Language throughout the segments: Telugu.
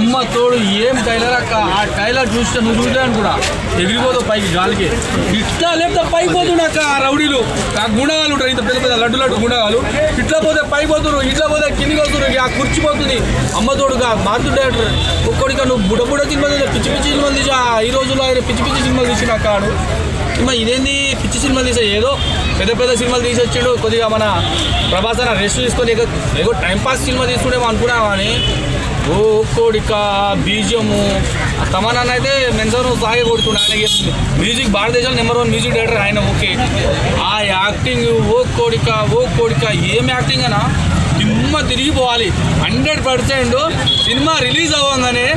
అమ్మ తోడు ఏం టైలర్ అక్క. ఆ టైలర్ చూస్తే నువ్వు చూసాను కూడా ఎగిరిపోతావు పైకి గాలికి. ఇట్లా లేకపోతే పైకి పోతుండ అక్క. ఆ రౌడీలు ఆ గుండగాలు ఉంటారు, ఇంత పెద్ద పెద్ద లడ్డు గుండగాలు. ఇట్లా పోతే పైకి పోతున్నారు, ఇట్లా పోతే కిందికి వస్తున్నారు. ఆ కుర్చీ పోతుంది. అమ్మ తోడుగా మారుతుండే ఒక్కడిగా నువ్వు బుడ సినిమాలు పిచ్చి పిచ్చి సినిమాలు తీసా. ఈ రోజుల్లో ఆయన పిచ్చి పిచ్చి సినిమాలు తీసిన అక్కాడు. ఇదేంది పిచ్చి సినిమాలు తీసా? ఏదో పెద్ద పెద్ద సినిమాలు తీసొచ్చాడు. కొద్దిగా మన ప్రభాస్ అన్న రెస్ట్ తీసుకొని ఏదో టైంపాస్ సినిమా తీసుకునేమో అనుకున్నాం. కానీ ఓ కోడిక బీజియము తమన్నా అయితే మెన్సను సాగే కొడుతున్నాడు. ఆయనకి మ్యూజిక్ భారతదేశంలో నెంబర్ 1 మ్యూజిక్ డైరెక్టర్ ఆయన. ఓకే, ఆ యాక్టింగ్ ఓ కోడిక ఏం యాక్టింగ్ అనా తిరిగిపోవాలి 100%. సినిమా రిలీజ్ అవ్వగానే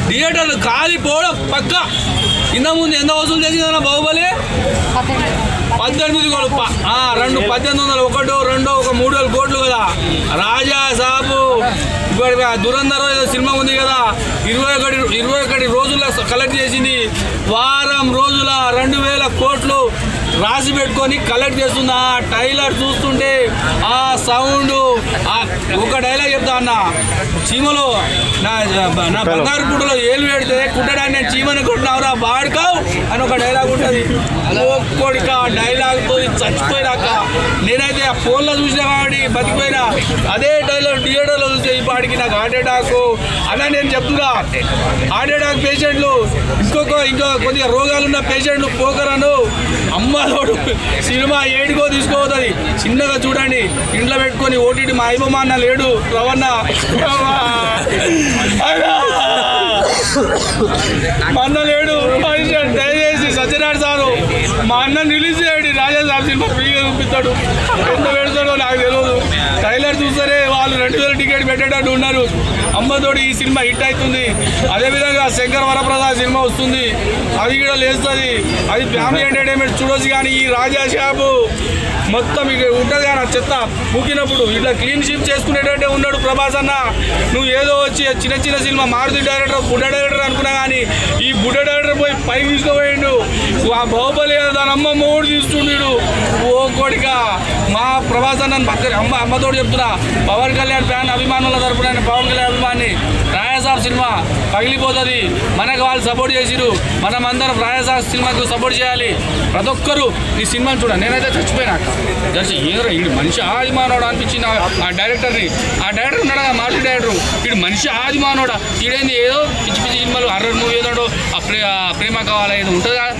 థియేటర్లు కాలిపోవడం పక్క. ఇంతకుముందు ఎంత వసూలు చేసిందన్న బాహుబలి? 18 కోట్లు. 1800, ఒకటో రెండో ఒక 3,000 కోట్లు కదా. రాజా సాబు ఇప్పుడు దురంధర్ ఏదో సినిమా ఉంది కదా, 21 రోజుల్లో కలెక్ట్ చేసింది. వారం రోజుల 2,000 కోట్లు రాసి పెట్టుకొని కలెక్ట్ చేస్తుంది. ఆ టైలర్ చూస్తుంటే ఆ సౌండ్, ఒక డైలాగ్ చెప్తా అన్న, చీమలో నా బంగారు పుట్టలో ఏలు పెడితే కుట్టడానికి నేను చీమని కొట్టినవరా బాడుకావు అని ఒక డైలాగ్ ఉంటుంది. ఒక్కొడిక డైలాగ్తో చచ్చిపోయినాక నేనైతే ఆ ఫోన్లో చూసినా కాబట్టి బతికిపోయినా. అదే డైలాగ్ థియేటర్లో చూస్తే ఈ పాటికి నాకు హార్ట్ అటాక్ అలా నేను చెప్తున్నా. హార్ట్ అటాక్ పేషెంట్లు, ఇంకా కొద్దిగా రోగాలున్న పేషెంట్లు పోకరను అమ్మతోడు సినిమా ఏడుకో తీసుకోవద్దు. చిన్నగా చూడండి, ఇంట్లో పెట్టుకొని ఓటీటీ. మా అయిపోమా అన్న లేడు, రవణ మా అన్న లేడు. దయచేసి సత్యనారాయణ సారు మా అన్న రిలీజ్ చేయండి. రాజా సాబ్ సినిమా ఫ్రీగా చూపిస్తాడు. ఎంత పెడతాడో నాకు తెలియదు. ట్రైలర్ చూస్తేనే వాళ్ళు 2,000 టికెట్ పెట్టేటట్టు ఉన్నారు. అమ్మతోడు ఈ సినిమా హిట్ అవుతుంది. అదేవిధంగా శంకర్ వరప్రసాద్ సినిమా వస్తుంది, అది కూడా లేస్తుంది. అది ఫ్యామిలీ ఎంటర్టైన్మెంట్ చూడొచ్చు. కానీ ఈ రాజా షాపు మొత్తం ఇక ఉంటుంది కానీ చెత్త పూకినప్పుడు ఇట్లా క్లీన్ షీప్ చేసుకునేటట్టే ఉన్నాడు ప్రభాస్ అన్న. నువ్వు ఏదో వచ్చి చిన్న సినిమా మారుతి డైరెక్టర్, బుడ్డ డైరెక్టర్ అనుకున్నా కానీ ఈ బుడ్డ డైరెక్టర్ పోయి పైకి తీసుకుపోయిండు. ఆ బాహుబలి దాని అమ్మ మూడు తీసుకుంటున్నాడు. ఓ కోడిక మా ప్రభాస్ అన్న అమ్మతోడు చెప్తున్నా. పవన్ కళ్యాణ్ ఫ్యాన్ అభిమానుల తరపున పవన్ కళ్యాణ్ అభిమాని. రాయసాబ్ సినిమా పగిలిపోతుంది. మనకు వాళ్ళు సపోర్ట్ చేసిరు, మనం అందరం రాయసాబ్ సినిమాకు సపోర్ట్ చేయాలి. ప్రతి ఒక్కరు ఈ సినిమాని చూడండి. నేనైతే చచ్చిపోయినా ఈ మనిషి ఆదిమానోడు అనిపించింది ఆ డైరెక్టర్ని. ఆ డైరెక్టర్ ఉన్నాడు కదా మారుతి డైరెక్టర్, వీడు మనిషి ఆదిమానోడా? వీడేంది ఏదో పిచ్చి సినిమాలు 60 మూవీ ఏదో ప్రేమ కావాలా ఏదో ఉంటుంది కదా.